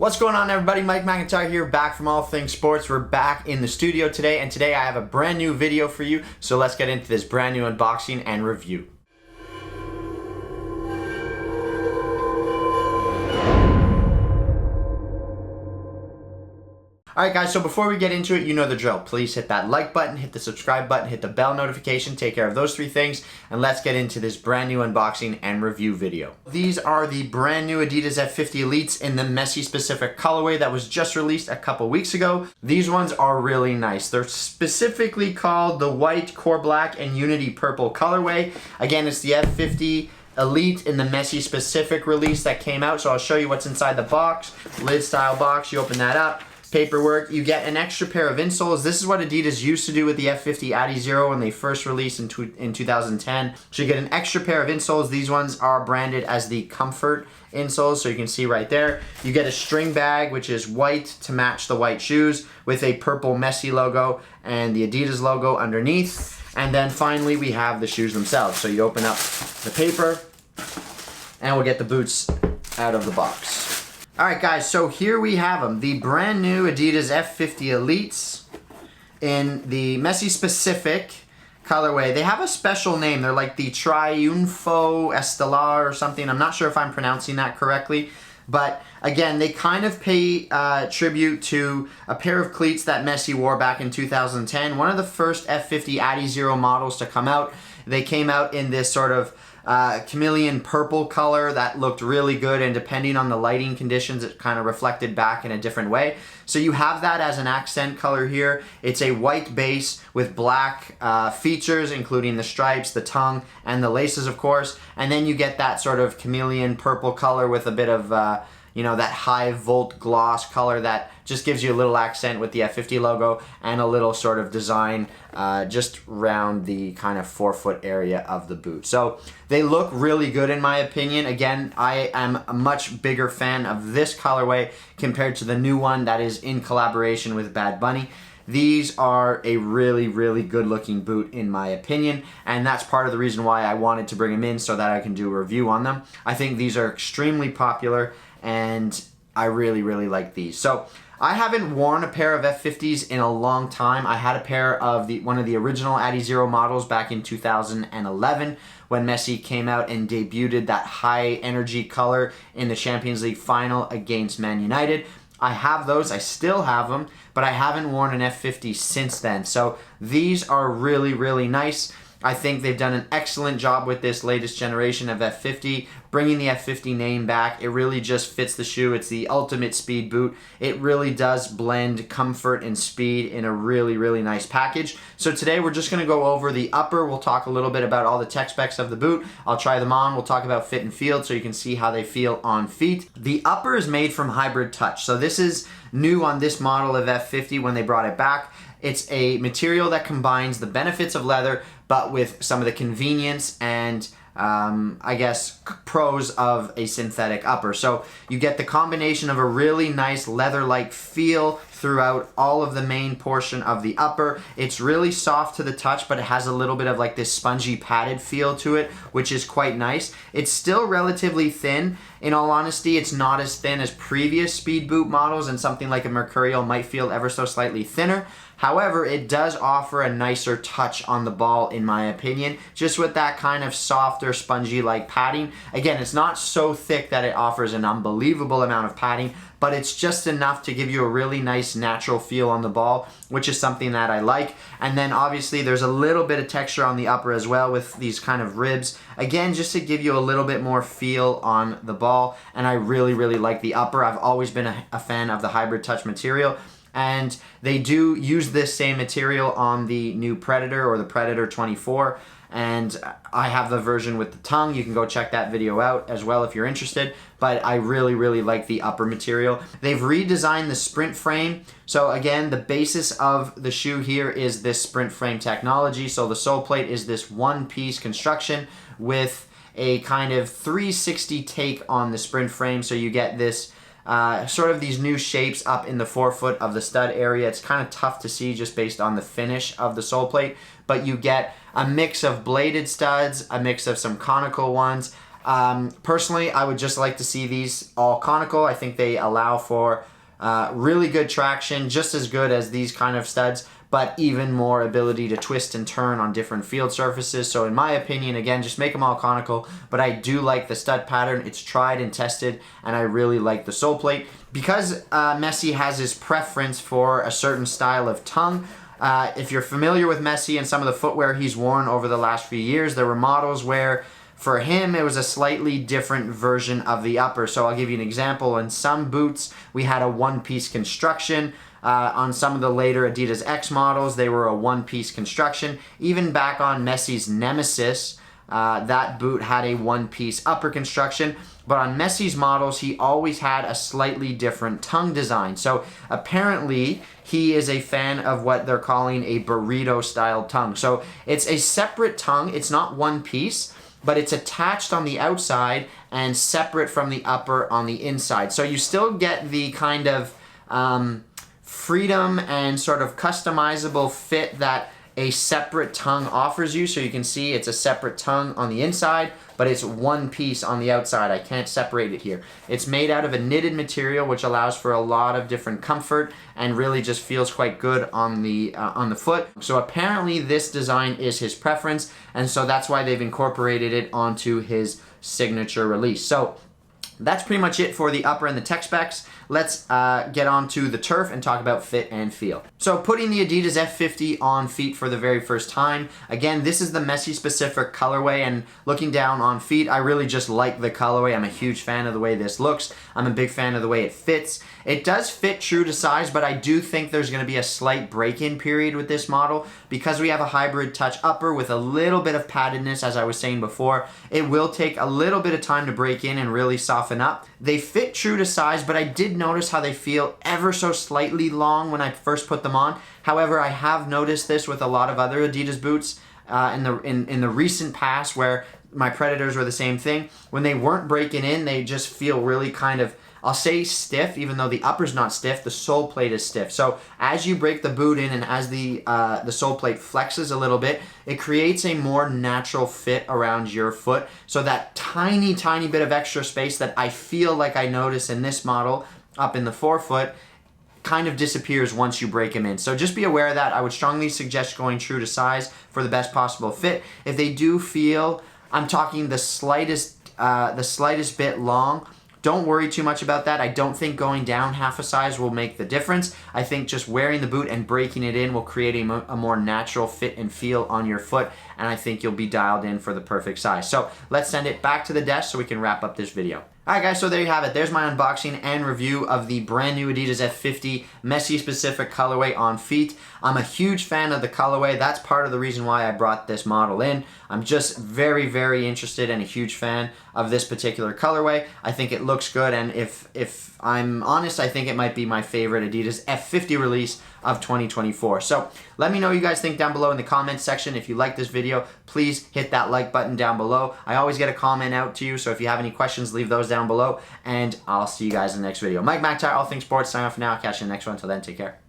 What's going on, everybody? Mike McIntyre here, back from All Things Sports. We're back in the studio today, and today I have a brand new video for you. So let's get into this brand new unboxing and review. Alright guys, so before we get into it, you know the drill. Please hit that like button, hit the subscribe button, hit the bell notification, take care of those three things, and let's get into this brand new unboxing and review video. These are the brand new Adidas F50 Elites in the Messi specific colorway that was just released a couple weeks ago. These ones are really nice. They're specifically called the white, core black, and unity purple colorway. Again, it's the F50 Elite in the Messi specific release that came out, so I'll show you what's inside the box. Lid style box, you open that up. Paperwork, you get an extra pair of insoles. This is what Adidas used to do with the F50 Adi Zero when they first released in 2010. So you get an extra pair of insoles. These ones are branded as the Comfort insoles, so you can see right there. You get a string bag, which is white to match the white shoes, with a purple Messi logo and the Adidas logo underneath. And then finally we have the shoes themselves. So you open up the paper and we'll get the boots out of the box. Alright guys, so here we have them, the brand new Adidas F50 Elites in the Messi specific colorway. They have a special name. They're like the Triunfo Estelar or something. I'm not sure if I'm pronouncing that correctly, but again, they kind of pay tribute to a pair of cleats that Messi wore back in 2010. One of the first F50 Adi Zero models to come out. They came out in this sort of chameleon purple color that looked really good, and depending on the lighting conditions it kind of reflected back in a different way. So you have that as an accent color here. It's a white base with black features, including the stripes, the tongue, and the laces, of course, and then you get that sort of chameleon purple color with a bit of you know, that high volt gloss color that just gives you a little accent with the F50 logo and a little sort of design just around the kind of forefoot area of the boot. So they look really good in my opinion. Again, I am a much bigger fan of this colorway compared to the new one that is in collaboration with Bad Bunny. These are a really, really good looking boot in my opinion, and that's part of the reason why I wanted to bring them in, so that I can do a review on them. I think these are extremely popular and I really, really like these. So I haven't worn a pair of F50s in a long time. I had a pair of one of the original Adi Zero models back in 2011 when Messi came out and debuted that high energy color in the Champions League final against Man United. I have those, I still have them, but I haven't worn an F50 since then. So these are really, really nice. I think they've done an excellent job with this latest generation of F50, bringing the F50 name back. It really just fits the shoe. It's the ultimate speed boot. It really does blend comfort and speed in a really, really nice package. So today we're just going to go over the upper. We'll talk a little bit about all the tech specs of the boot. I'll try them on. We'll talk about fit and feel so you can see how they feel on feet. The upper is made from hybrid touch. So this is new on this model of F50 when they brought it back. It's a material that combines the benefits of leather, but with some of the convenience and I guess pros of a synthetic upper. So you get the combination of a really nice leather-like feel throughout all of the main portion of the upper. It's really soft to the touch, but it has a little bit of like this spongy padded feel to it, which is quite nice. It's still relatively thin. In all honesty, it's not as thin as previous speed boot models, and something like a Mercurial might feel ever so slightly thinner. However, it does offer a nicer touch on the ball in my opinion, just with that kind of softer, spongy-like padding. Again, it's not so thick that it offers an unbelievable amount of padding, but it's just enough to give you a really nice natural feel on the ball, which is something that I like. And then obviously there's a little bit of texture on the upper as well with these kind of ribs. Again, just to give you a little bit more feel on the ball, and I really, really like the upper. I've always been a fan of the hybrid touch material. And they do use this same material on the new Predator or the Predator 24, and I have the version with the tongue. You can go check that video out as well if you're interested, but I really, really like the upper material. They've redesigned the sprint frame. So again, the basis of the shoe here is this sprint frame technology. So the sole plate is this one-piece construction with a kind of 360 take on the sprint frame. So you get this sort of these new shapes up in the forefoot of the stud area. It's kind of tough to see just based on the finish of the sole plate, but you get a mix of bladed studs, a mix of some conical ones, Personally, I would just like to see these all conical. I think they allow for really good traction, just as good as these kind of studs, but even more ability to twist and turn on different field surfaces. So in my opinion, again, just make them all conical, but I do like the stud pattern. It's tried and tested, and I really like the sole plate. Because Messi has his preference for a certain style of tongue, if you're familiar with Messi and some of the footwear he's worn over the last few years, there were models where for him, it was a slightly different version of the upper. So I'll give you an example. In some boots, we had a one-piece construction. On some of the later Adidas X models, they were a one-piece construction. Even back on Messi's Nemesis, that boot had a one-piece upper construction. But on Messi's models, he always had a slightly different tongue design. So apparently, he is a fan of what they're calling a burrito-style tongue. So it's a separate tongue. It's not one piece, but it's attached on the outside and separate from the upper on the inside. So you still get the kind of freedom and sort of customizable fit that a separate tongue offers you. So you can see it's a separate tongue on the inside, but it's one piece on the outside. I can't separate it here. It's made out of a knitted material, which allows for a lot of different comfort and really just feels quite good on the foot. So apparently this design is his preference, and so that's why they've incorporated it onto his signature release. So that's pretty much it for the upper and the tech specs. Let's get on to the turf and talk about fit and feel. So putting the Adidas F50 on feet for the very first time. Again, this is the Messi specific colorway, and looking down on feet, I really just like the colorway. I'm a huge fan of the way this looks. I'm a big fan of the way it fits. It does fit true to size, but I do think there's gonna be a slight break-in period with this model because we have a hybrid touch upper with a little bit of paddedness, as I was saying before. It will take a little bit of time to break in and really soften up. They fit true to size, but I did notice how they feel ever so slightly long when I first put them on. However, I have noticed this with a lot of other Adidas boots in the recent past where my Predators were the same thing. When they weren't breaking in, they just feel really kind of, I'll say stiff, even though the upper's not stiff, the sole plate is stiff. So as you break the boot in and as the sole plate flexes a little bit, it creates a more natural fit around your foot. So that tiny, tiny bit of extra space that I feel like I notice in this model up in the forefoot kind of disappears once you break them in. So just be aware of that. I would strongly suggest going true to size for the best possible fit. If they do feel, I'm talking the slightest bit long, don't worry too much about that. I don't think going down half a size will make the difference. I think just wearing the boot and breaking it in will create a more natural fit and feel on your foot, and I think you'll be dialed in for the perfect size. So let's send it back to the desk so we can wrap up this video. Alright guys, so there you have it. There's my unboxing and review of the brand new Adidas F50 Messi specific colorway on feet. I'm a huge fan of the colorway. That's part of the reason why I brought this model in. I'm just very, very interested and a huge fan of this particular colorway. I think it looks good, and if I'm honest, I think it might be my favorite Adidas F50 release of 2024. So let me know what you guys think down below in the comments section. If you like this video, please hit that like button down below. I always get a comment out to you, so if you have any questions, leave those down below, and I'll see you guys in the next video. Mike McIntyre, All Things Sports, sign off for now. I'll catch you in the next one. Until then, take care.